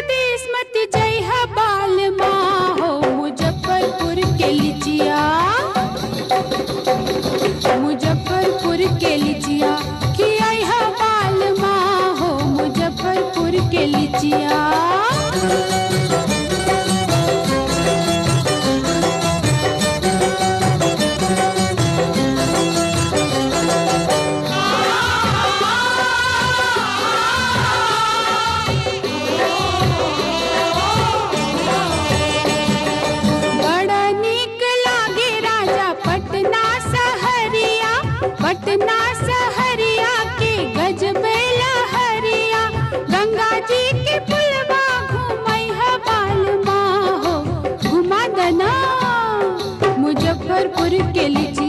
परदेश मत जइहा बाल माँ हो, मुजफ्फरपुर के लिचिया, मुजफ्फरपुर के लिचिया खियाइहा बाल माँ हो, मुजफ्फरपुर के लिचिया। पटना सहरिया के गजबे लहरिया, गंगा जी के पुलवा घुमैहा बाल माँ हो, घुमा दना मुजफ्फरपुर के लिचिया।